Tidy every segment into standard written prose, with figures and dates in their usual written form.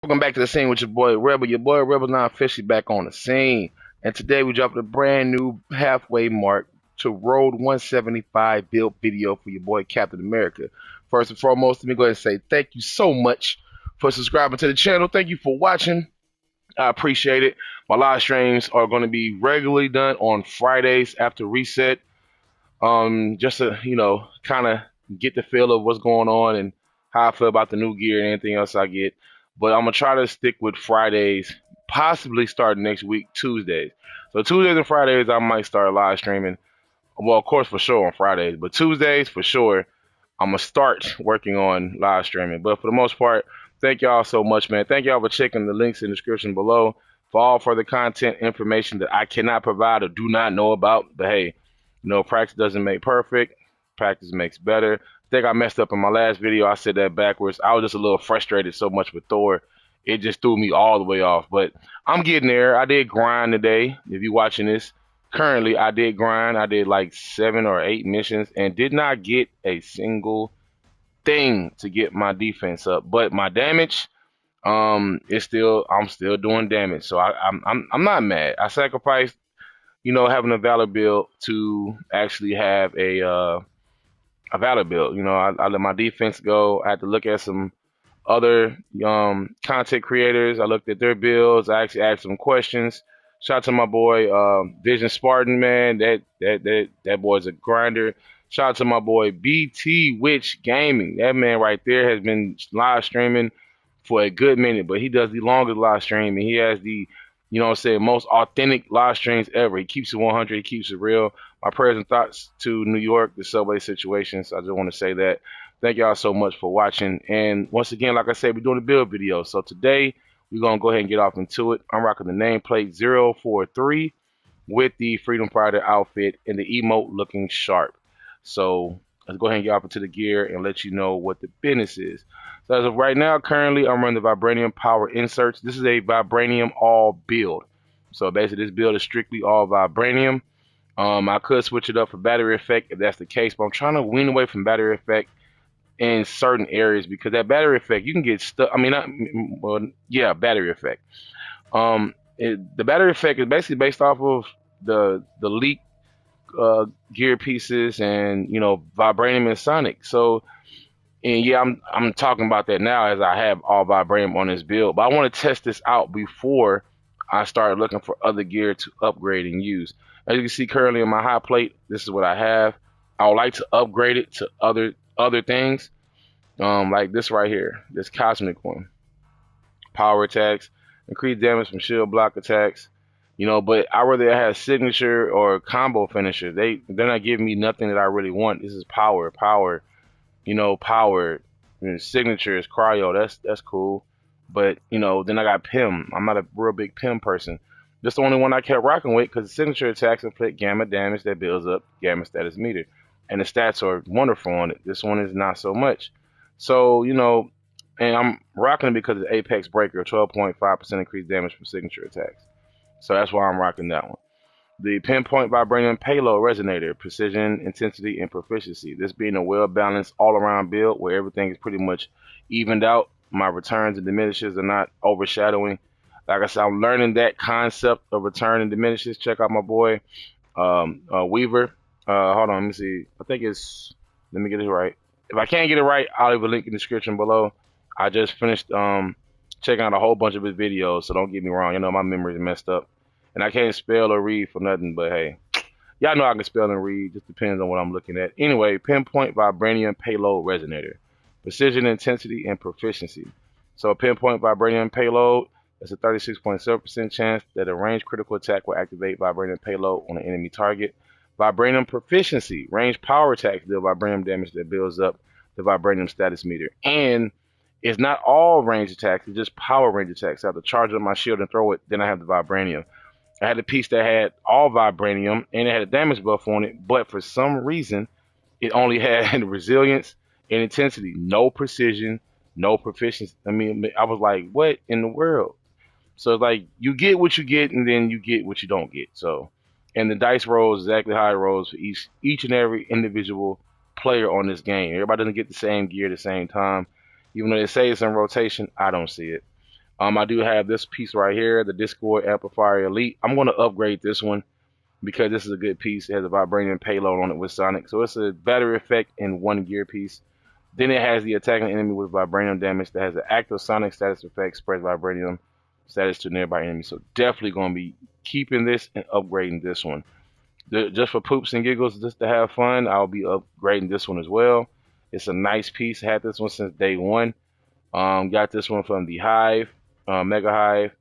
Welcome back to the scene with your boy Rebel. Your boy Rebel now officially back on the scene. And today we dropped a brand new halfway mark to Road 175 build video for your boy Captain America. First and foremost, let me go ahead and say thank you so much for subscribing to the channel. Thank you for watching. I appreciate it. My live streams are going to be regularly done on Fridays after reset. Just to, kind of get the feel of what's going on and how I feel about the new gear and anything else I get. But I'm gonna try to stick with Fridays, possibly starting next week, Tuesdays. So Tuesdays and Fridays, I might start live streaming. Well, of course, for sure on Fridays, but Tuesdays, for sure, I'm gonna start working on live streaming. But for the most part, thank y'all so much, man. Thank y'all for checking the links in the description below for all further content information that I cannot provide or do not know about. But hey, practice doesn't make perfect. Practice makes better. I think I messed up in my last video. I said that backwards. I was just a little frustrated so much with Thor. It just threw me all the way off. But I'm getting there. I did grind today. If you're watching this, currently I did grind. I did like 7 or 8 missions and did not get a single thing to get my defense up. But my damage, I'm still doing damage. So I'm not mad. I sacrificed, having a Valor build to actually have a Valor build. I let my defense go. I had to look at some other content creators. I looked at their builds. I actually asked some questions. Shout out to my boy Vision Spartan, man. That boy's a grinder. Shout out to my boy BT Witch Gaming. That man right there has been live streaming for a good minute, but he does the longest live stream, and he has the most authentic live streams ever. He keeps it 100. He keeps it real. My prayers and thoughts to New York, the subway situations. I just want to say that. Thank y'all so much for watching. And once again, like I said, we're doing a build video. So today, we're going to go ahead and get off into it. I'm rocking the nameplate 043 with the Freedom Fighter outfit and the emote looking sharp. So let's go ahead and get off into the gear and let you know what the business is. So as of right now, currently, I'm running the Vibranium Power Inserts. This is a Vibranium all build. So basically, this build is strictly all Vibranium. I could switch it up for battery effect if that's the case, but I'm trying to wean away from battery effect in certain areas because that battery effect, you can get stuck. I mean, battery effect. The battery effect is basically based off of the leak gear pieces and Vibranium and Sonic. So, and yeah, I'm talking about that now as I have all Vibranium on this build, but I want to test this out before I start looking for other gear to upgrade and use. As you can see currently in my hot plate, this is what I have. I would like to upgrade it to other things, like this right here, this cosmic one. Power attacks, increased damage from shield block attacks, but I rather have signature or combo finisher. They're not giving me nothing that I really want. This is power, power. Signature is cryo. That's cool. But then I got Pim. I'm not a real big Pim person. That's the only one I kept rocking with because the signature attacks inflict gamma damage that builds up gamma status meter, and the stats are wonderful on it. This one is not so much. So and I'm rocking it because it's Apex Breaker, 12.5% increased damage from signature attacks. So that's why I'm rocking that one. The Pinpoint Vibranium Payload Resonator, precision, intensity, and proficiency. This being a well-balanced all-around build where everything is pretty much evened out. My returns and diminishes are not overshadowing. Like I said, I'm learning that concept of return and diminishes. Check out my boy Weaver. Hold on, let me see. I think it's, let me get it right. If I can't get it right, I'll leave a link in the description below. I just finished checking out a whole bunch of his videos, so don't get me wrong. My memory's messed up. And I can't spell or read for nothing, but hey, y'all know I can spell and read. Just depends on what I'm looking at. Anyway, Pinpoint Vibranium Payload Resonator. Precision, intensity, and proficiency. So Pinpoint Vibranium Payload, there's a 36.7% chance that a ranged critical attack will activate Vibranium Payload on an enemy target. Vibranium Proficiency, ranged power attacks deal Vibranium damage that builds up the Vibranium status meter. And it's not all range attacks, it's just power range attacks. I have to charge up my shield and throw it, then I have the Vibranium. I had a piece that had all Vibranium and it had a damage buff on it, but for some reason, it only had resilience and intensity, no precision, no proficiency. I mean, I was like, what in the world? So it's like, you get what you get, and then you get what you don't get. So, and the dice rolls exactly how it rolls for each and every individual player on this game. Everybody doesn't get the same gear at the same time. Even though they say it's in rotation, I don't see it. I do have this piece right here, the Discord Amplifier Elite. I'm going to upgrade this one because this is a good piece. It has a vibranium payload on it with Sonic. So it's a battery effect in one gear piece. Then it has the attacking enemy with vibranium damage that has an active Sonic status effect, spreads vibranium status to nearby enemies. So definitely going to be keeping this and upgrading this one. Just for poops and giggles, just to have fun, I'll be upgrading this one as well. It's a nice piece. Had this one since day one. Got this one from the Hive, Mega Hive,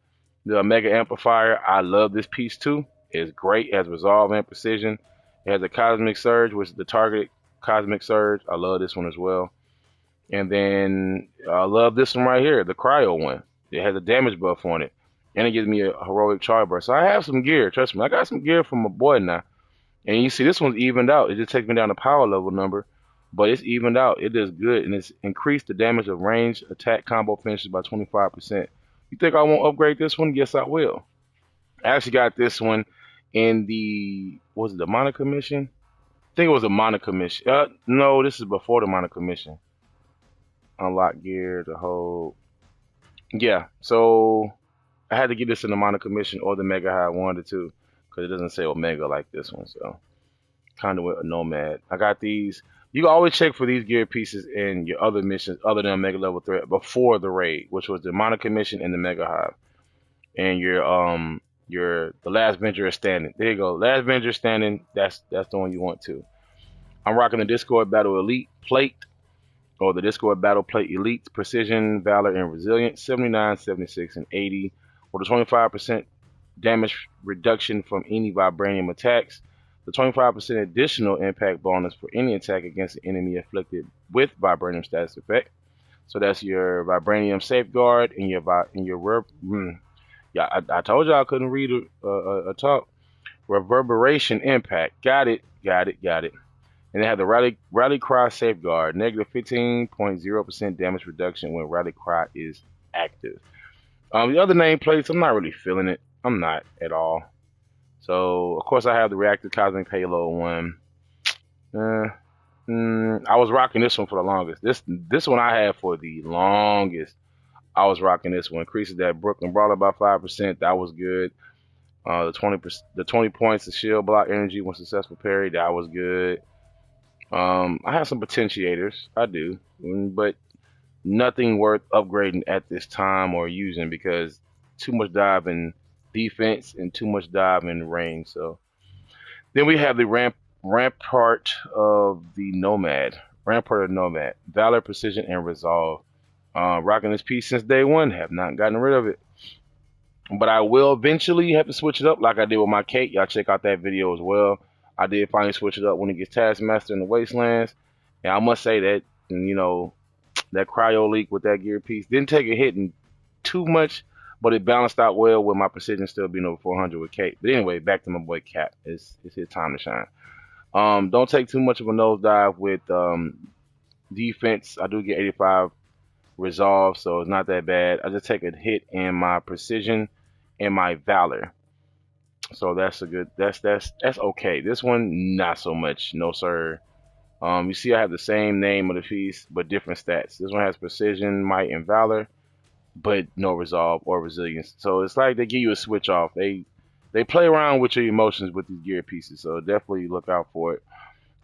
the Mega Amplifier. I love this piece too. It's great. It has resolve and precision. It has a Cosmic Surge, which is the targeted Cosmic Surge. I love this one as well. And then I love this one right here, the Cryo one. It has a damage buff on it. And it gives me a heroic charge burst. So I have some gear. Trust me, I got some gear from my boy now. And you see this one's evened out. It just takes me down the power level number. But it's evened out. It does good. And it's increased the damage of range attack combo finishes by 25%. You think I won't upgrade this one? Yes, I will. I actually got this one in the, was it the Monica mission? I think it was a Monica mission. No, this is before the Monica mission. Unlock gear, the whole. Yeah, so I had to get this in the Monica mission or the Mega High 1 or 2 because it doesn't say Omega like this one. So kind of with a Nomad. I got these. You can always check for these gear pieces in your other missions other than Mega Level Threat before the raid, which was the Monica mission and the Mega Hive. And the Last Avenger is standing. There you go. Last Avenger standing. That's the one you want to. I'm rocking the Discord Battle Elite plate or the Discord Battle Plate Elite Precision, Valor, and Resilience 79, 76, and 80 with a 25% damage reduction from any vibranium attacks. The 25% additional impact bonus for any attack against an enemy afflicted with vibranium status effect. So that's your vibranium safeguard and yeah, I told you I couldn't read a talk. Reverberation impact. Got it. And they have the Rally Cry safeguard, negative 15.0% damage reduction when Rally Cry is active. The other nameplates, I'm not really feeling it. I'm not at all. So, of course, I have the Reactive Cosmic Payload one. I was rocking this one for the longest. This one I had for the longest. I was rocking this one. Increases that Brooklyn Brawler by 5%. That was good. The 20 points of shield block energy when successful parry. That was good. I have some potentiators. I do. But nothing worth upgrading at this time or using because too much dive in defense and too much dive in range. So then we have the Rampart of the Nomad. Valor, Precision, and Resolve. Rocking this piece since day one. Have not gotten rid of it. But I will eventually have to switch it up like I did with my Kate. Y'all check out that video as well. I did finally switch it up when it gets Taskmaster in the Wastelands. And I must say that, that cryo leak with that gear piece didn't take a hit too much, but it balanced out well with my precision still being over 400 with Kate. But anyway, back to my boy Cap. It's his time to shine. Don't take too much of a nosedive with defense. I do get 85 resolve, so it's not that bad. I just take a hit in my precision and my Valor. So that's okay. This one, not so much. No, sir. You see I have the same name of the piece, but different stats. This one has precision, might, and valor, but no resolve or resilience. So it's like they give you a switch off. They play around with your emotions with these gear pieces, so definitely look out for it.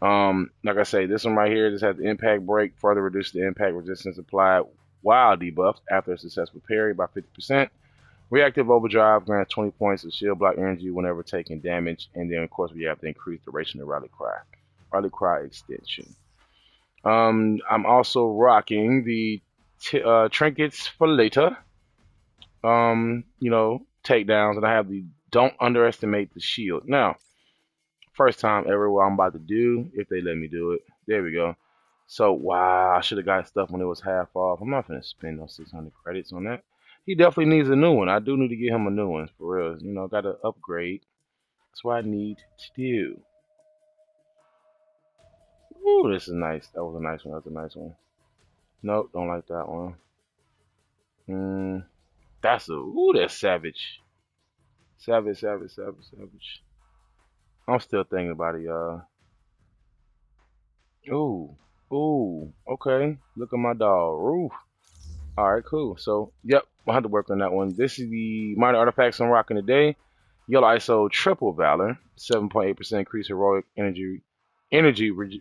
Like I say, this one right here just has the impact break, further reduce the impact resistance applied while debuffed after a successful parry by 50%. Reactive Overdrive grants 20 points of shield block energy whenever taking damage, and then of course we have the increased duration of Rally Cry extension. I'm also rocking the trinkets for later. Takedowns, and I have the don't underestimate the shield. Now, first time ever what I'm about to do, if they let me do it. There we go. So, wow, I should have got stuff when it was half off. I'm not going to spend those 600 credits on that. He definitely needs a new one. I do need to get him a new one, for real. Got to upgrade. That's what I need to do. Ooh, this is nice. That was a nice one. That's a nice one. Nope, don't like that one. That's savage. Savage. I'm still thinking about it, y'all. Ooh, okay. Look at my dog. Roof. All right, cool. So, yep, We'll have to work on that one. This is the minor artifacts I'm rocking today. Yellow ISO triple Valor, 7.8% increase heroic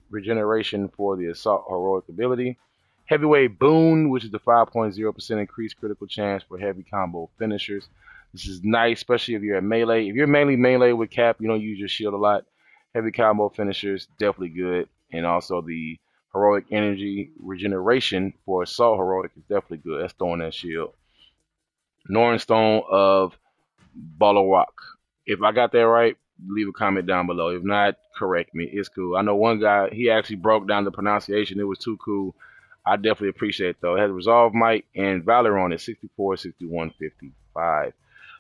regeneration for the assault heroic ability. Heavyweight Boon, which is the 5.0% increased critical chance for heavy combo finishers. This is nice, especially if you're at melee. If you're mainly melee with Cap, you don't use your shield a lot. Heavy combo finishers, definitely good. And also the heroic energy regeneration for assault heroic is definitely good. That's throwing that shield. Nornstone of Balawak. If I got that right, leave a comment down below. If not, correct me. It's cool. I know one guy, he actually broke down the pronunciation. It was too cool. I definitely appreciate it, though. It has Resolve Might and Valor on it, 64, 61, 55.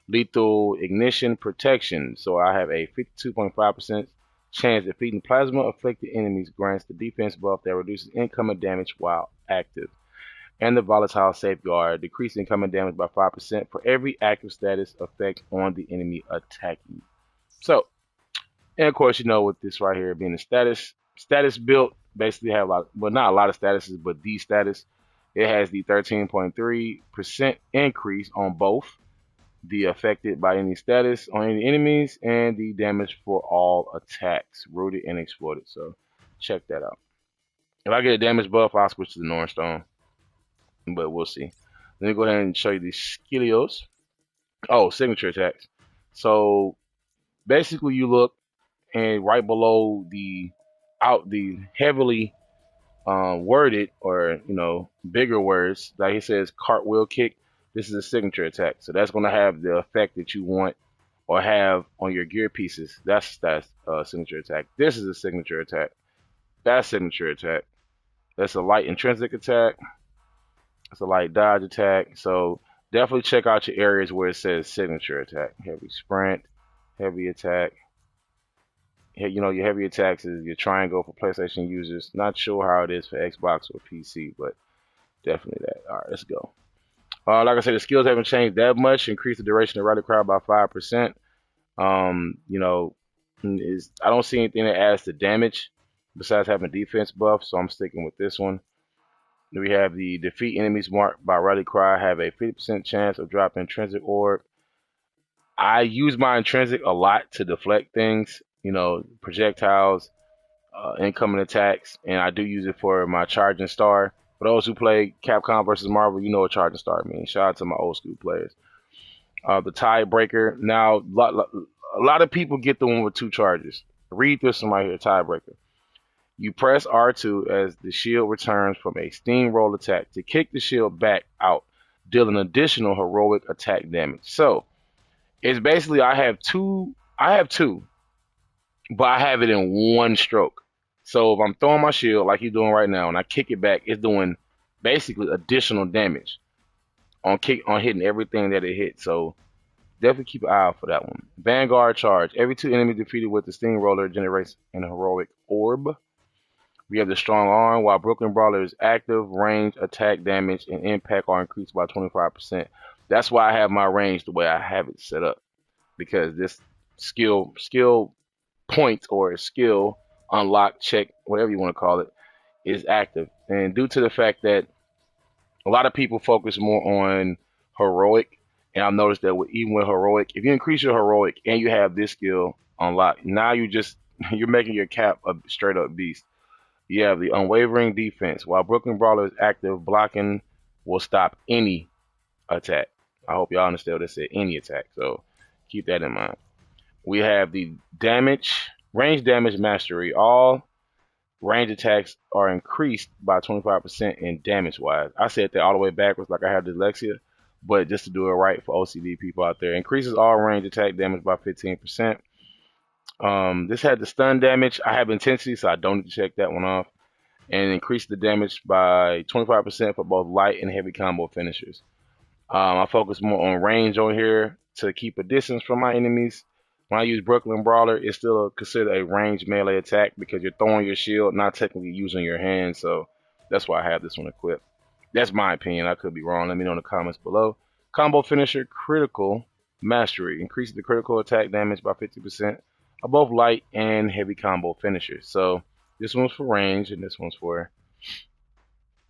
Lethal Ignition Protection. So I have a 52.5% chance defeating plasma afflicted enemies, grants the defense buff that reduces incoming damage while active. And the Volatile Safeguard, decrease incoming damage by 5% for every active status effect on the enemy attacking. So, and of course, you know, with this right here being a status build, basically have a lot, well, not a lot of statuses, but the status, it has the 13.3% increase on both the affected by any status on any enemies and the damage for all attacks, rooted and exploded. So, check that out. If I get a damage buff, I'll switch to the Nornstone, but we'll see. Let me go ahead and show you the skillios. Oh, signature attacks. So basically, you look and right below the heavily worded, or bigger words, like it says cartwheel kick. This is a signature attack, so that's going to have the effect that you want or have on your gear pieces. That's signature attack. This is a signature attack. That's signature attack. That's a light intrinsic attack. It's a light dodge attack. So definitely check out your areas where it says signature attack. Heavy sprint, heavy attack. Your heavy attacks is your triangle for PlayStation users. Not sure how it is for Xbox or PC, but definitely that. All right, let's go. Like I said, the skills haven't changed that much. Increase the duration of rally crowd by 5%. I don't see anything that adds to damage besides having defense buff, so I'm sticking with this one. Then we have the defeat enemies marked by rally cry have a 50% chance of dropping intrinsic orb. I use my intrinsic a lot to deflect things, projectiles, incoming attacks, and I do use it for my charging star. For those who play Capcom versus Marvel, you know what charging star means. Shout out to my old school players. The tiebreaker. Now, a lot of people get the one with 2 charges. Read this one right here, tiebreaker. You press R2 as the shield returns from a steamroll attack to kick the shield back out, dealing additional heroic attack damage. So it's basically I have two, but I have it in one stroke. So if I'm throwing my shield like you're doing right now and I kick it back, it's doing basically additional damage on hitting everything that it hits. So definitely keep an eye out for that one. Vanguard charge. Every 2 enemies defeated with the steamroller generates an heroic orb. We have the strong arm. While Brooklyn Brawler is active, range, attack damage, and impact are increased by 25%. That's why I have my range the way I have it set up, because this skill point or skill unlock, check, whatever you want to call it, is active. And due to the fact that a lot of people focus more on heroic, and I've noticed that even with heroic, if you increase your heroic and you have this skill unlocked, now you're making your Cap a straight up beast. You have the unwavering defense. While Brooklyn Brawler is active, blocking will stop any attack. I hope y'all understand what I said, any attack. So keep that in mind. We have the range damage mastery. All range attacks are increased by 25% in damage wise. I said that all the way backwards like I have dyslexia, but just to do it right for OCD people out there. Increases all range attack damage by 15%. This had the stun damage. I have intensity, so I don't need to check that one off. And increase the damage by 25% for both light and heavy combo finishers. I focus more on range on here to keep a distance from my enemies. When I use Brooklyn Brawler, it's still considered a ranged melee attack because you're throwing your shield, not technically using your hand. So that's why I have this one equipped. That's my opinion. I could be wrong. Let me know in the comments below. Combo finisher, critical mastery. Increases the critical attack damage by 50% of both light and heavy combo finishers. So this one's for range and this one's for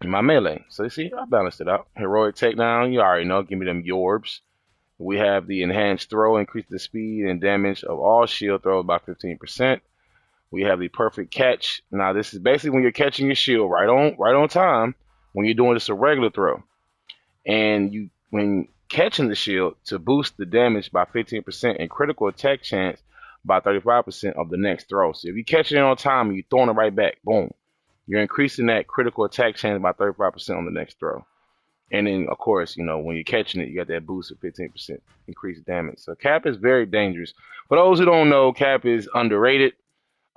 my melee. So you see, I balanced it out. Heroic takedown, you already know, give me them yorbs. We have the enhanced throw, increase the speed and damage of all shield throws by 15%. We have the perfect catch. Now this is basically when you're catching your shield right on time when you're doing just a regular throw. And you when catching the shield to boost the damage by 15% and critical attack chance by 35% of the next throw. So if you catch it on time and you're throwing it right back, boom, you're increasing that critical attack chance by 35% on the next throw. And then, of course, you know, when you're catching it, you got that boost of 15% increased damage. So Cap is very dangerous. For those who don't know, Cap is underrated.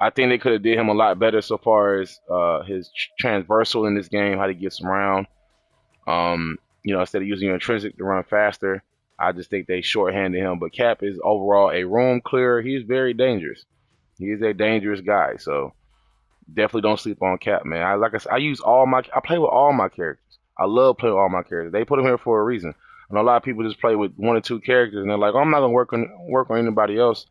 I think they could have did him a lot better so far as his transversal in this game, how he gets around. You know, instead of using your intrinsic to run faster, I just think they shorthanded him. But Cap is overall a room clearer. He's very dangerous. He is a dangerous guy. So definitely don't sleep on Cap, man. I play with all my characters. I love playing with all my characters. They put them here for a reason. And a lot of people just play with one or two characters and they're like, oh, I'm not gonna work on anybody else.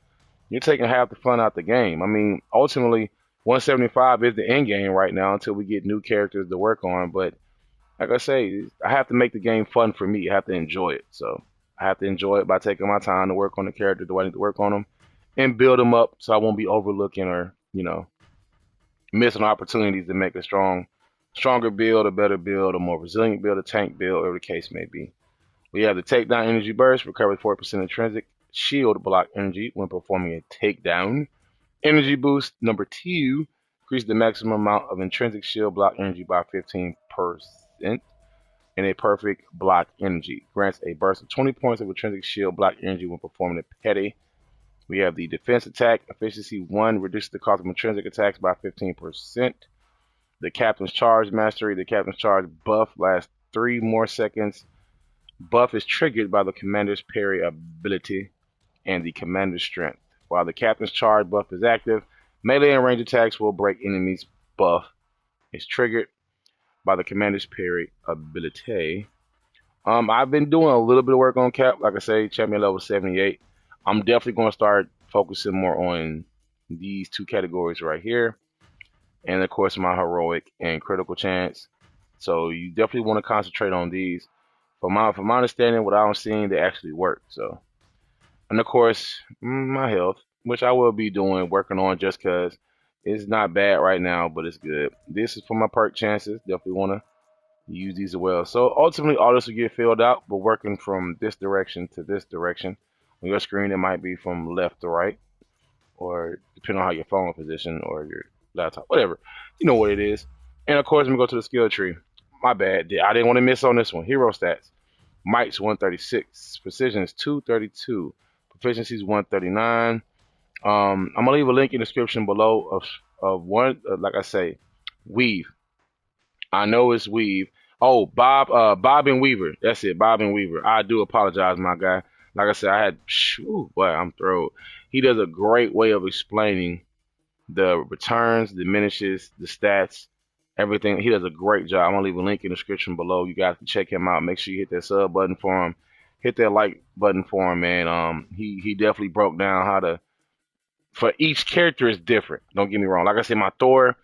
You're taking half the fun out the game. I mean, ultimately, 175 is the end game right now until we get new characters to work on. But like I say, I have to make the game fun for me. I have to enjoy it. So I have to enjoy it by taking my time to work on the character. Do I need to work on them and build them up so I won't be overlooking or, you know, missing opportunities to make a stronger build, a better build, a more resilient build, a tank build, whatever the case may be. We have the takedown energy burst, recovers 4% intrinsic shield block energy when performing a takedown. Energy boost number 2, increase the maximum amount of intrinsic shield block energy by 15% in a perfect block energy. Grants a burst of 20 points of intrinsic shield block energy when performing a petty. We have the defense attack, efficiency 1, reduces the cost of intrinsic attacks by 15%. The captain's charge mastery, the captain's charge buff lasts 3 more seconds. Buff is triggered by the commander's parry ability and the commander's strength. While the captain's charge buff is active, melee and range attacks will break enemies. Buff is triggered by the commander's parry ability. I've been doing a little bit of work on Cap. Like I say, champion level 78. I'm definitely going to start focusing more on these two categories right here. And of course, my heroic and critical chance. So you definitely want to concentrate on these. From my understanding, what I'm seeing, they actually work. So, and of course, my health, which I will be working on just because it's not bad right now, but it's good. This is for my perk chances. Definitely want to use these as well. So ultimately, all this will get filled out, but working from this direction to this direction. On your screen, it might be from left to right, or depending on how your phone position or your laptop, whatever. You know what it is. And of course, I'm going to go to the skill tree. My bad. I didn't want to miss on this one. Hero stats. Might's 136. Precision is 232. Proficiency is 139. I'm going to leave a link in the description below of one, like I say, Weave. I know it's Weave. Oh, Bob and Weaver. That's it, Bob and Weaver. I do apologize, my guy. Like I said, boy, I'm thrilled. He does a great way of explaining the returns, diminishes, the stats, everything. He does a great job. I'm gonna leave a link in the description below. You guys can check him out. Make sure you hit that sub button for him. Hit that like button for him, man. He definitely broke down how to. For each character is different. Don't get me wrong. Like I said, my Thor.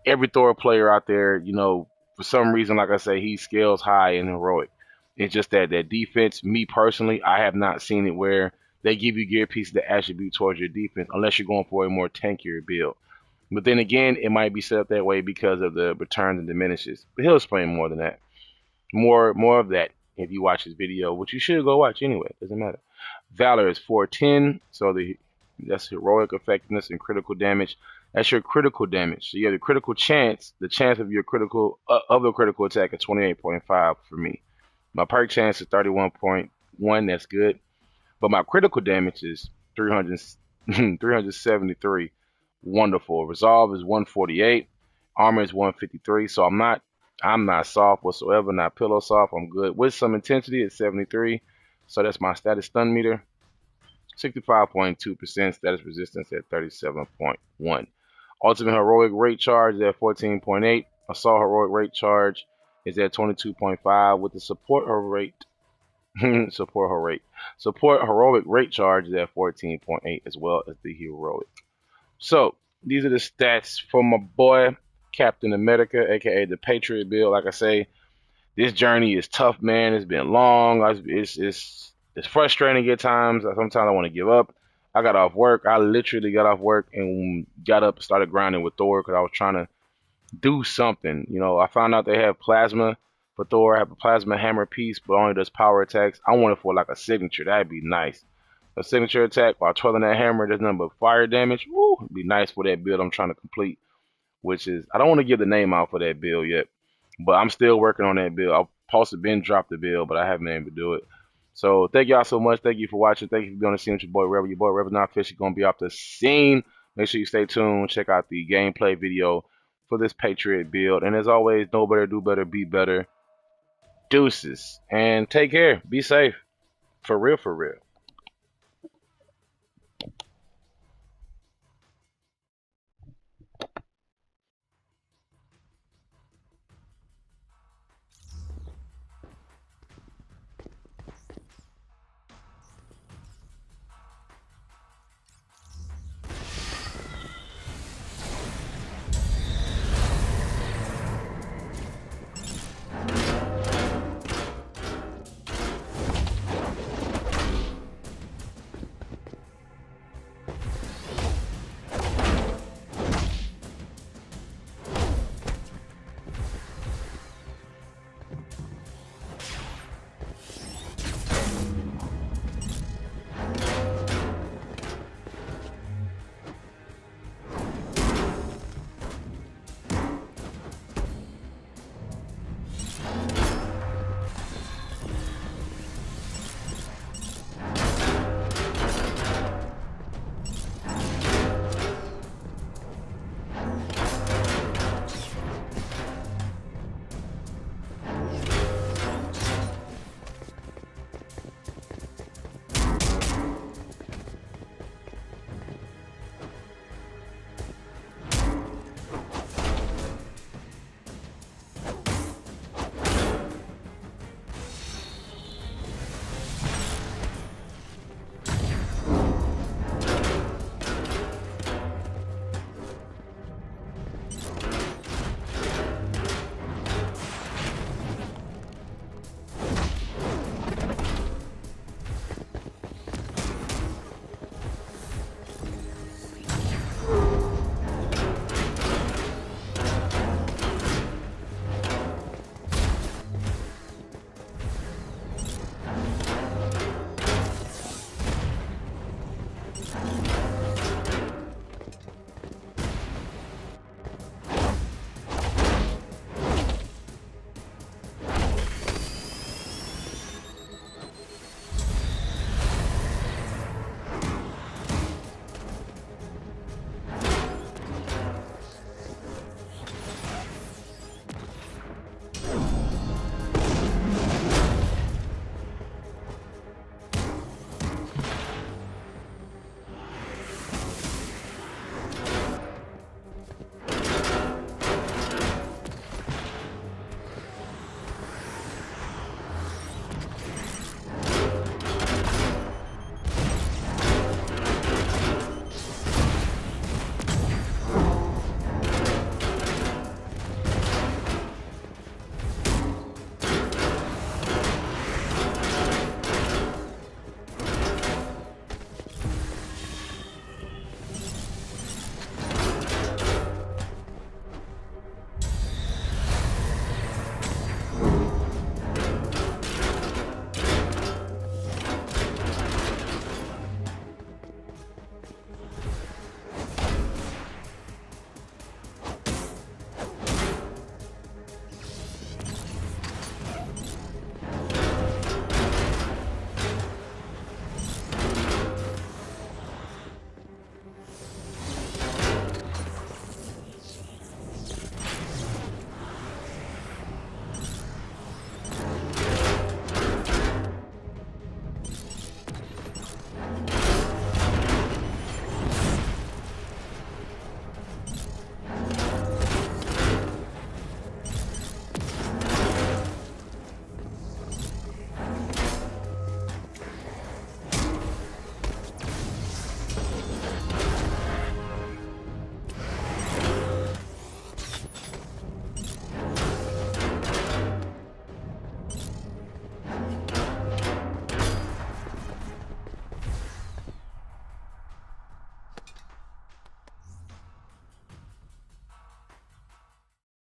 Every Thor player out there, you know, for some reason, like I say, he scales high in heroic. It's just that defense. Me personally, I have not seen it where they give you gear pieces that attribute towards your defense, unless you're going for a more tankier build. But then again, it might be set up that way because of the returns and diminishes. But he'll explain more than that. More of that if you watch his video, which you should go watch anyway. Doesn't matter. Valor is 410, so that's heroic effectiveness and critical damage. That's your critical damage. So you have the critical chance. The chance of your critical attack is 28.5 for me. My perk chance is 31.1. That's good. But my critical damage is 373. Wonderful. Resolve is 148. Armor is 153. So I'm not soft whatsoever. Not pillow soft. I'm good. With some intensity at 73. So that's my status stun meter. 65.2%. Status resistance at 37.1. Ultimate heroic rate charge is at 14.8. Assault heroic rate charge is at 22.5 with the support heroic rate charge is at 14.8 as well as the heroic. So these are the stats for my boy Captain America, aka the Patriot build. Like I say, this journey is tough, man. It's been long. It's frustrating at times. Sometimes I want to give up. I got off work. I literally got off work and got up and started grinding with Thor because I was trying to do something. You know, I found out they have plasma for Thor. I have a plasma hammer piece, but only does power attacks. I want it for like a signature. That'd be nice. A signature attack while twirling that hammer. There's nothing but fire damage. Woo, it'd be nice for that build I'm trying to complete. Which is, I don't want to give the name out for that build yet, but I'm still working on that build. I've supposed to been dropped the build, but I haven't been able to do it. So thank y'all so much. Thank you for watching. Thank you for being on the scene with your boy Rebel. Your boy Rebel's not officially gonna be off the scene. Make sure you stay tuned. Check out the gameplay video for this Patriot build. And as always, know better, do better, be better. Deuces. And take care. Be safe. For real, for real.